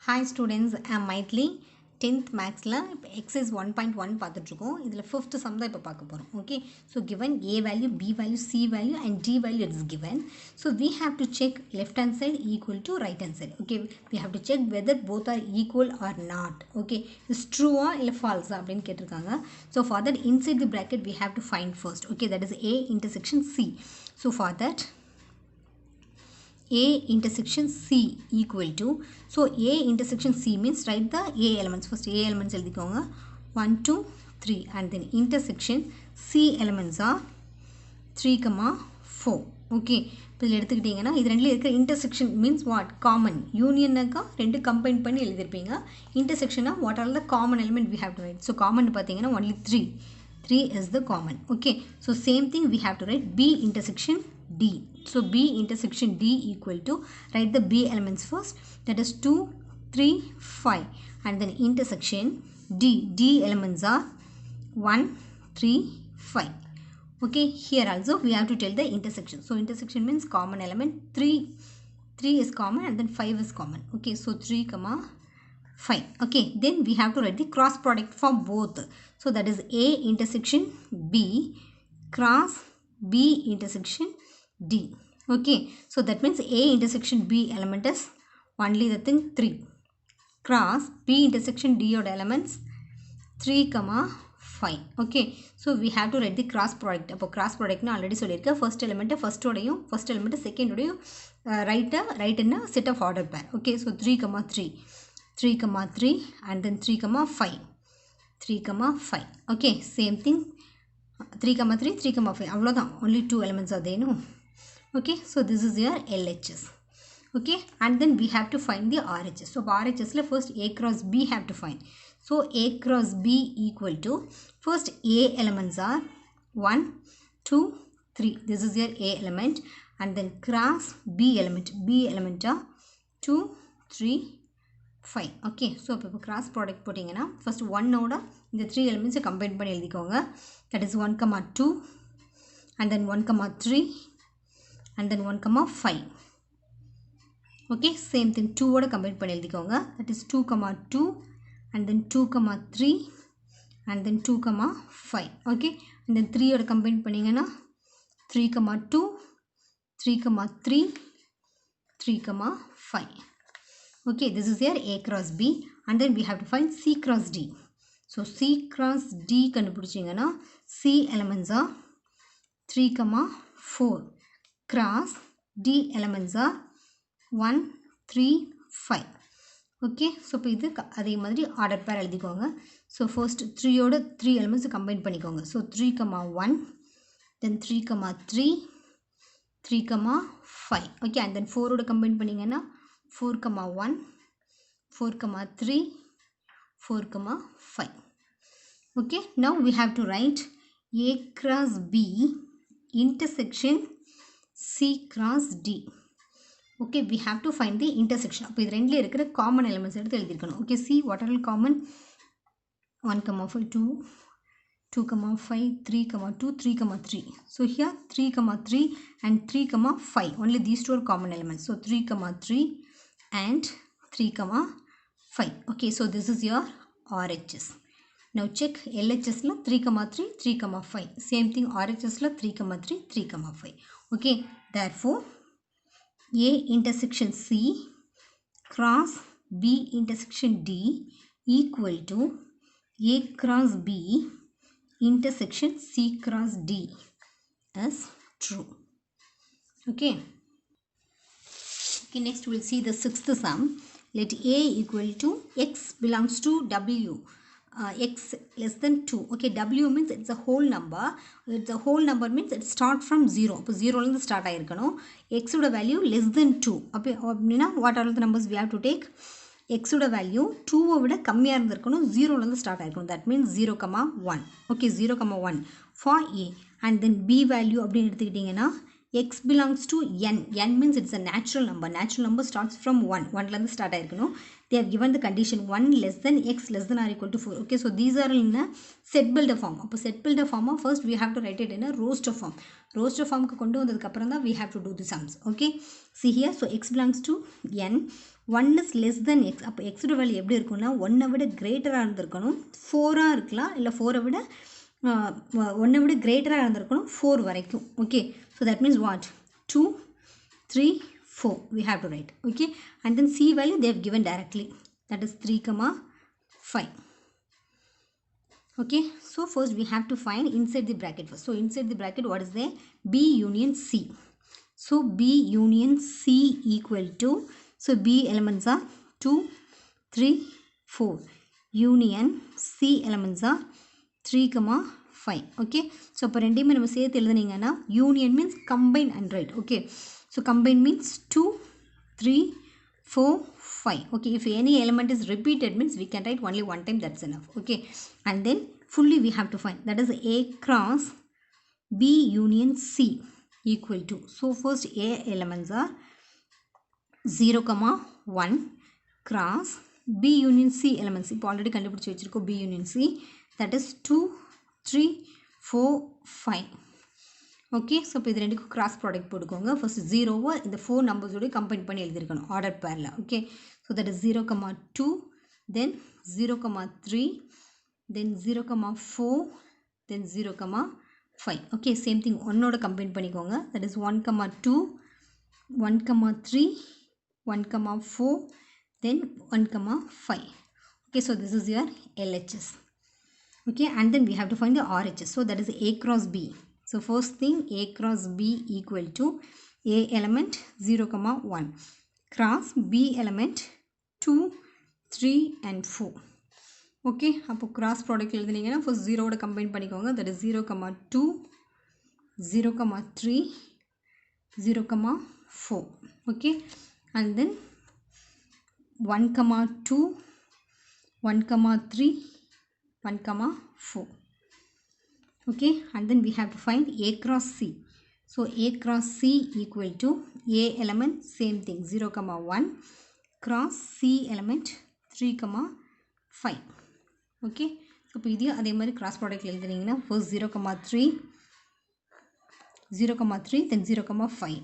Hi students, I am Maitli. 10th Maxla exercise 1.1 பார்த்துட்ருக்கோம். இதில் 5th sum தான் இப்போ பார்க்க போகிறோம். Okay, so given A value, B value, C value and D value is given. So we have to check left hand side equal to right hand side. Okay, we have to check whether both are equal or not. Okay, is true or இல்லை false அப்படின்னு கேட்டிருக்காங்க. So for that inside the bracket we have to find first. Okay, that is A intersection C. So for that A intersection C equal to, so A intersection C means write the A elements. First A elements எழுதிக்கோங்க 1, 2, 3 and then intersection C elements are 3, 4. Okay, இப்போ இதில் எடுத்துக்கிட்டிங்கன்னா இது ரெண்டில் இருக்கிற intersection means what? Common. Unionனாக்கா ரெண்டு combine பண்ணி எழுதிருப்பீங்க. Intersectionனா what are the common element we have to write. So common பார்த்தீங்கன்னா only 3. 3 is the common. Okay, so same thing we have to write B intersection D. So B intersection D equal to, write the B elements first, that is 2, 3, 5 and then intersection D. D elements are 1, 3, 5. Okay, here also we have to tell the intersection. So intersection means common element. 3 is common and then 5 is common. Okay, so 3, 5. Okay, then we have to write the cross product for both. So that is A intersection B cross B intersection D. Okay, so that means A intersection B element is only the thing 3 cross B intersection D oda elements 3, 5. Okay, so we have to write the cross product. அப்போ cross product na already சொல்லிருக்க first element first odayum first element second odayum right in a set of order pair. Okay, so 3, 3 3, 3 and then 3, 5 3, 5. Okay, same thing 3, 3 3, 5 அவ்வளோதான், only 2 elements are there, no? Okay, so this is your LHS. Okay, and then we have to find the RHS. So RHS la first A cross B have to find. So A cross B equal to, first A elements are 1, 2, 3. This is your A element and then cross B element are 2, 3, 5. Okay, so இப்போ cross product போட்டிங்கன்னா first 1 ஓட இந்த 3 elements combine பண்ணி எழுதிக்கோங்க. That is 1, 2 and then 1, 3 and then 1, 5. Okay, same thing 2 ஓட combine பண்ணி எழுதிக்கோங்க. That is 2, 2 and then 2, 3 and then 2, 5. Okay, and then 3 ஓட combine பண்ணிங்கன்னா 3, 2 3, 3 3, 5. Okay, this is your A cross B and then we have to find C cross D. So C cross D கண்டுபிடிச்சிங்கன்னா C elements are 3, 4 cross D elements are 1, 3, 5. Okay, so இப்போ இது அதே மாதிரி order pair எழுதிக்கோங்க. So first 3 ஓட 3 elements combine பண்ணிக்கோங்க. So 3, 1 then 3, 3 3, 5. Okay, and then 4 ஓட combine பண்ணிங்கன்னா 4, 1 4, 3 4, 5. Okay, now we have to write A cross B intersection C cross D. Okay, we have to find the intersection. அப்போ இது ரெண்டில் இருக்கிற common elements எடுத்து எழுதிருக்கணும். Okay, see what are all common? 1, 5 2 2, 5 3, 2 3, 3. So here 3, 3 and 3, 5. Only these two are common elements. So 3, 3 and 3, 5. Okay, so this is your RHS. Now check LHS la 3, 3 3, 5. Same thing RHS la 3, 3 3, 5. Okay, therefore A intersection C cross B intersection D equal to A cross B intersection C cross D is true. Okay. Okay, next we'll see the sixth sum. Let A equal to X belongs to W. X less than 2. Okay, W means it's a whole number. It's a whole number means it starts from 0. அப்போ 0 start ஆயிருக்கணும். X ஓட value less than 2. அப்படின்னா what are the numbers we have to take? X ஓட value 2 விட கம்மியாக இருந்திருக்கணும். 0 start ஆயிருக்கணும். That means 0, 1. Okay, 0, 1 for A. And then B value அப்படின்னு எடுத்துக்கிட்டிங்கன்னா X belongs to N. N means it's a natural number. Natural number starts from 1. 1 start ஆயிருக்கணும். They have given the condition 1 less than X less than or equal to 4. Okay, so these are in a set builder form. அப்போ set builder form first we have to write it in a roster form. Roster form கொண்டு வந்ததுக்கு அப்புறம் தான் we have to do the sums. Okay, see here, so X belongs to N. 1 is less than x. அப்போ x ஓட value எப்படி இருக்கும்னா 1 விட கிரேட்டராக இருந்திருக்கணும், 4 இருக்கலாம், இல்லை 4 விட 1 விட கிரேட்டராக இருந்திருக்கணும் 4 வரைக்கும். Okay, so that means what 2 3 4 we have to write. Okay, and then c value they have given directly, that is 3 5. Okay, so first we have to find inside the bracket first. So inside the bracket what is there? B union C. So B union C equal to, so B elements are 2 3 4, union C elements are 3 5. Okay, so இப்போ ரெண்டையுமே நம்ம சேர்த்து எழுதுனீங்கன்னா union means combine and write. Okay, so combine means 2 3 4 5. Okay, if any element is repeated means we can write only one time, that's enough. Okay, and then fully we have to find, that is A cross B union C equal to, so first A elements are 0 1 cross B union C elements, இப்போ already கண்டுபிடிச்சு வச்சிருக்கோம் B union C, that is 2 3 4 5. Okay, so இப்போ இது ரெண்டுக்கும் cross product போட்டுக்கோங்க. First 0வை இந்த 4 நம்பர்ஸோடு combine பண்ணி எழுதியிருக்கணும் order பேரில். Okay, so that is 0 2, then 0 3, then 0 4, then 0 5. Okay, same thing ஒன்னோட கம்பைன் பண்ணிக்கோங்க. That is 1 2, 1 3, 1 4, then 1 5. Okay, so this is your LHS. Okay, and then we have to find the RHS. So that is A cross B. So first thing A cross B equal to A element 0 1 cross B element 2 3 and 4. Okay, அப்போ cross product எழுதுனீங்கன்னா first 0 ஓட combine பண்ணிக்கோங்க. That is 0 2 0 3 0 4. Okay, and then 1 2 1 3 1 4. Okay, and then we have to find A cross C. So A cross C equal to A element, same thing 0 1 cross C element 3 5. Okay, so இப்போ இதையும் அதே மாதிரி cross product எழுதுனீங்கன்னா first 0 3 0 3, then 0 5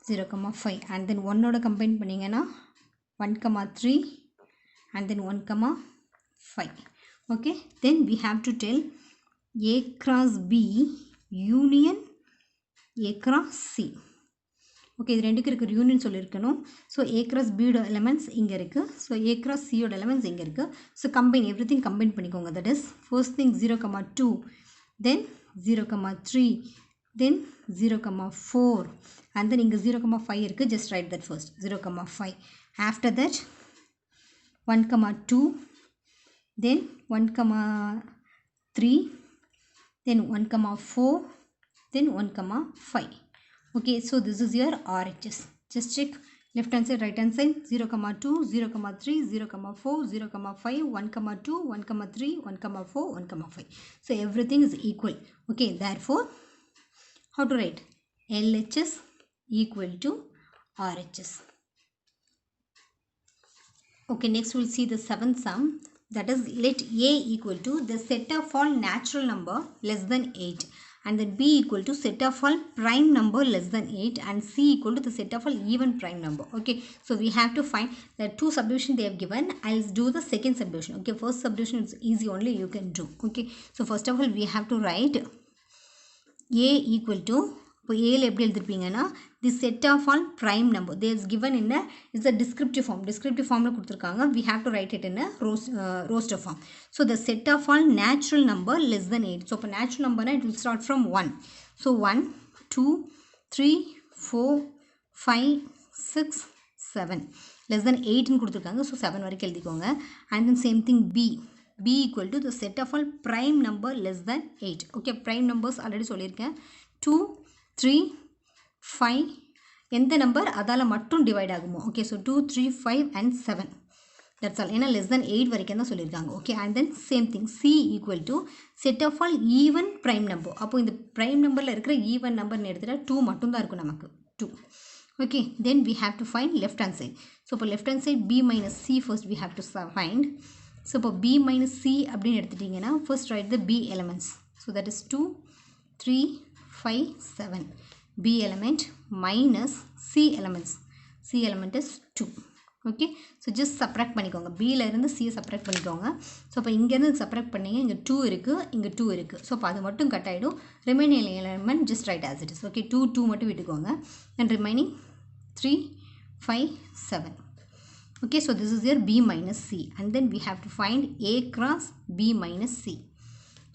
0 5, and then 1 ஓட combine பண்ணீங்கன்னா 1 3 and then 1 5. Okay, then we have to tell A cross B union A cross C. Okay, இது ரெண்டுக்கு இருக்கிற union சொல்லியிருக்கணும். ஸோ A cross B ஓட எலமெண்ட்ஸ் இங்கே இருக்குது, ஸோ A cross C ஓட எலமெண்ட்ஸ் இங்கே இருக்குது. So combine everything combine பண்ணிக்கோங்க. That is first thing 0 2, then 0 3, then 0 4, and then இங்கே 0 5 இருக்குது. Just write that first 0 5. After that 1 2, then 1 3, then 1 4, then 1 5. Okay, so this is your RHS. Just check left hand side, right hand side. 0 2, 0 3, 0 4, 0 5, 1 2, 1 3, 1 4, 1 5. So everything is equal. Okay, therefore how to write? LHS equal to RHS. Okay, next we'll see the seventh sum. That is, let A equal to the set of all natural number less than 8, and then B equal to set of all prime number less than 8, and C equal to the set of all even prime number. Okay, so we have to find the two subdivision they have given. I'll do the second subdivision. Okay, first subdivision is easy, only you can do. Okay, so first of all we have to write A equal to, இப்போ ஏல எப்படி எழுதிருப்பீங்கன்னா the set of all prime number they is given in its a descriptive ஃபார்மில் கொடுத்துருக்காங்க. We have to write it in roster form. So the set of all natural number less then 8. So இப்போ natural நம்பர்னா it will start from 1. So 1 2 3 4 5 6 7 less than 8ன்னு கொடுத்துருக்காங்க. So 7 வரைக்கும் எழுதிக்கோங்க. And then same thing B equal to the set of all prime number less than 8. Okay, prime numbers already சொல்லியிருக்கேன். 2 3 5 எந்த number அதால் மட்டும் டிவைட் ஆகுமோ. Okay, so 2 3 5 and 7, that's all. ஏன்னா லெஸ் தென் 8 வரைக்கும் தான் சொல்லியிருக்காங்க. Okay, and then same thing C equal to set of all even prime number. அப்போ இந்த ப்ரைம் நம்பரில் இருக்கிற ஈவன் நம்பர்னு எடுத்துகிட்டா 2 மட்டும்தான் இருக்கும் நமக்கு, 2. Okay, then we have to find left hand side. So for left hand side B minus C first we have to find. So for B minus C அப்படின்னு எடுத்துட்டிங்கன்னா first write the B elements. So that is 2 3 5 7. B element minus C elements. C element is 2. Okay so just subtract பண்ணிக்கோங்க பியிலேருந்து சியை subtract பண்ணிக்கோங்க so அப்போ இங்கேருந்து subtract பண்ணிங்க இங்கே 2 இருக்குது இங்கே 2 இருக்குது ஸோ அப்போ அது மட்டும் கட் ஆகிடும் remaining element just right as it is okay 2 மட்டும் விட்டுக்கோங்க and remaining 3 5 7 okay so this is your b minus c and then we have to find a cross b minus c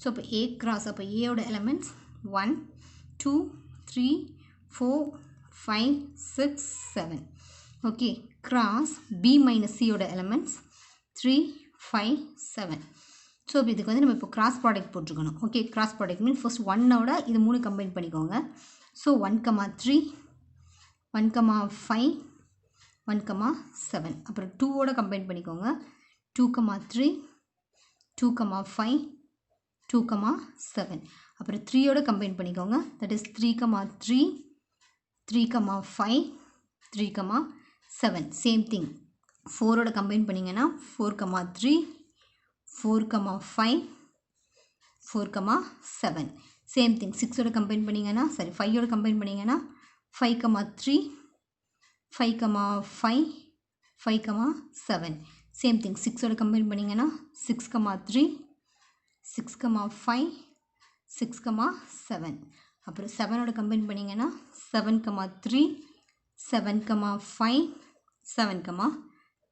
so அப்போ a cross அப்போ a ஓட elements 1 2 3 4 5 6 7 okay cross b minus c ஓட elements 3 5 7 so இப்போ இதுக்கு வந்து நம்ம இப்போ cross product போட்டுருக்கணும் okay cross product mean first 1ஓட இது 3 கம்பைன் பண்ணிக்கோங்க ஸோ 1 3 1 5 1 7 அப்புறம் 2ஓட கம்பைன் பண்ணிக்கோங்க 2 3 2 5 2 7 அப்புறம் 3ஓட கம்பைன் பண்ணிக்கோங்க தட் இஸ் 3 3 3 5 3 7 சேம் திங் 4ஓட கம்பைன் பண்ணிங்கன்னா 4 3 4 5 4 7 சேம் திங் 6ஓட கம்பைன் பண்ணிங்கன்னா சாரி 5ஓட கம்பைன் பண்ணிங்கன்னா 5 3 5 5 5 7 சேம் திங் 6ஓட கம்பைன் பண்ணிங்கன்னா 6 3 6 5 6 7 அப்புறம் 7ஓட கம்பைன் பண்ணிங்கன்னா 7 3 7 5 7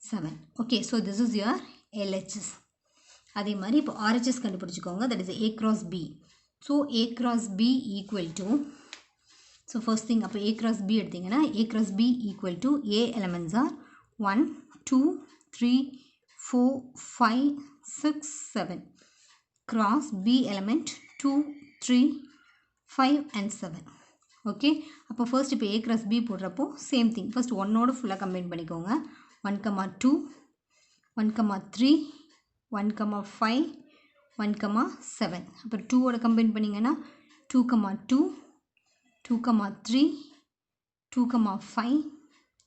7 okay so this is your LHS அதே மாதிரி இப்போ RHS கண்டுபிடிச்சிக்கோங்க that is A cross B so A cross B equal to so first thing அப்போ A cross B எடுத்திங்கன்னா A cross B equal to A elements are 1 2 3 4 5 6 7 cross B element 2 3 5 and 7 okay அப்போ first இப்போ A cross B போடுறப்போ same thing first 1ஓட ஃபுல்லாக combine பண்ணிக்கோங்க 1 2 1 3 1 5 1 7 அப்புறம் 2ஓட combine பண்ணிங்கன்னா 2 2 2 3 2 5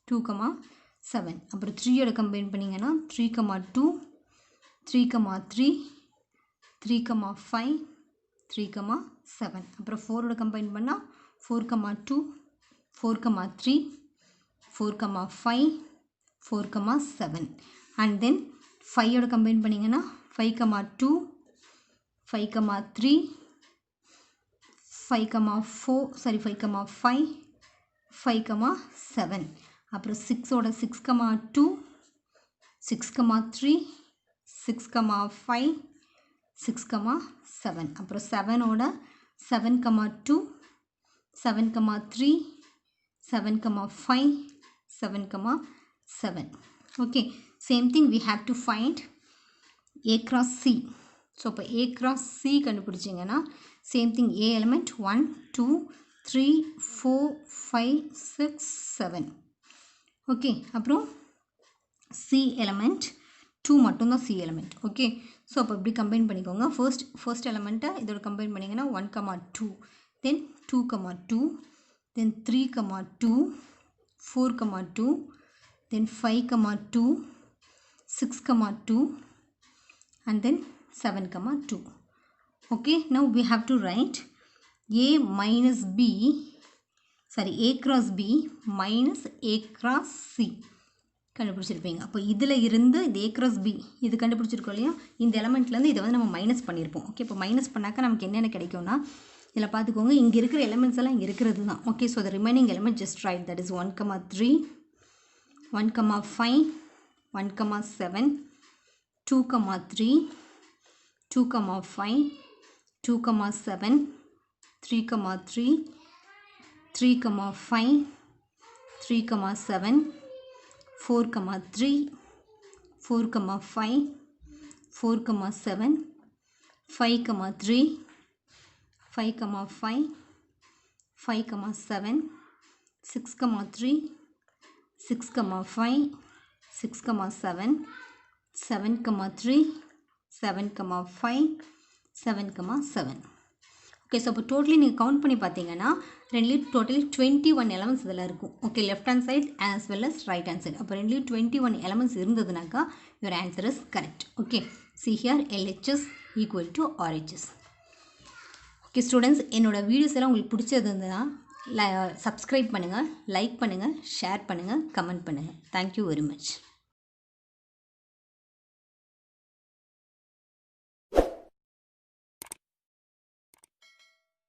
2 7 அப்புறம் 3ஓட கம்பைன் பண்ணிங்கன்னா 3 2 3 3 3 5 3 7 அப்புறம் 4ஓட கம்பைன் பண்ணால் 4 2 4 3 4 5 4 7 அண்ட் தென் 5ஓட கம்பைன் பண்ணிங்கன்னா 5 2 5 3 5 4 சாரி 5 5 5 7 அப்புறம் 6ஓட 6 2 6 3 6 5 6 7 அப்புறம் 7ஓட 7 2 7 3 7 5 7 7 okay same thing we have to find A cross C so இப்போ A cross C கண்டுபிடிச்சிங்கன்னா same thing A element 1 2 3 4 5 6 7 okay அப்புறம் C element 2 மட்டும்தான் C element okay ஸோ அப்போ இப்படி கம்பைன் பண்ணிக்கோங்க ஃபர்ஸ்ட் எலமெண்ட்டை இதோட கம்பைன் பண்ணிங்கன்னா 1 2 then 2 2 then 3 2 4 2 then 5 2 6 2 and then 7 2 okay now we have to write A minus B sorry A cross B minus A cross C கண்டுபிடிச்சிருப்பீங்க அப்போ இதில் இருந்து இந்த A cross B இது கண்டுபிடிச்சிருக்கோம் இல்லையா இந்த எலமெண்ட்லேருந்து இதை வந்து நம்ம மைனஸ் பண்ணியிருப்போம் ஓகே இப்போ மைனஸ் பண்ணாக்க நமக்கு என்னென்ன கிடைக்கும்னா இதில் பார்த்துக்கோங்க இங்கே இருக்கிற எலிமெண்ட்ஸ் எல்லாம் இங்கே இருக்கிறது தான் okay so the remaining element just write that is 1 3 1 5 1 7 2 3 2 5 2 7 3 3 3 5 3 7 4 3 4 5 4 7 5 3 5 5 5 7 6 3 6 5 6 7 7 3 7 5 7 7 okay so இப்போ டோட்டலி நீங்கள் கவுண்ட் பண்ணி பார்த்தீங்கன்னா ரெண்டுலேயும் டோட்டலி 21 எலமெண்ட்ஸ் இதில் இருக்கும் okay left hand side as well as right hand side அப்போ ரெண்டுலேயும் 21 எலமெண்ட்ஸ் இருந்ததுனாக்கா your answer is correct okay see here LHS equal to RHS okay students என்னோட வீடியோஸ் எல்லாம் உங்களுக்கு பிடிச்சதுன்னா சப்ஸ்கிரைப் பண்ணுங்கள் லைக் பண்ணுங்கள் ஷேர் பண்ணுங்கள் கமெண்ட் பண்ணுங்கள் தேங்க்யூ வெரி மச்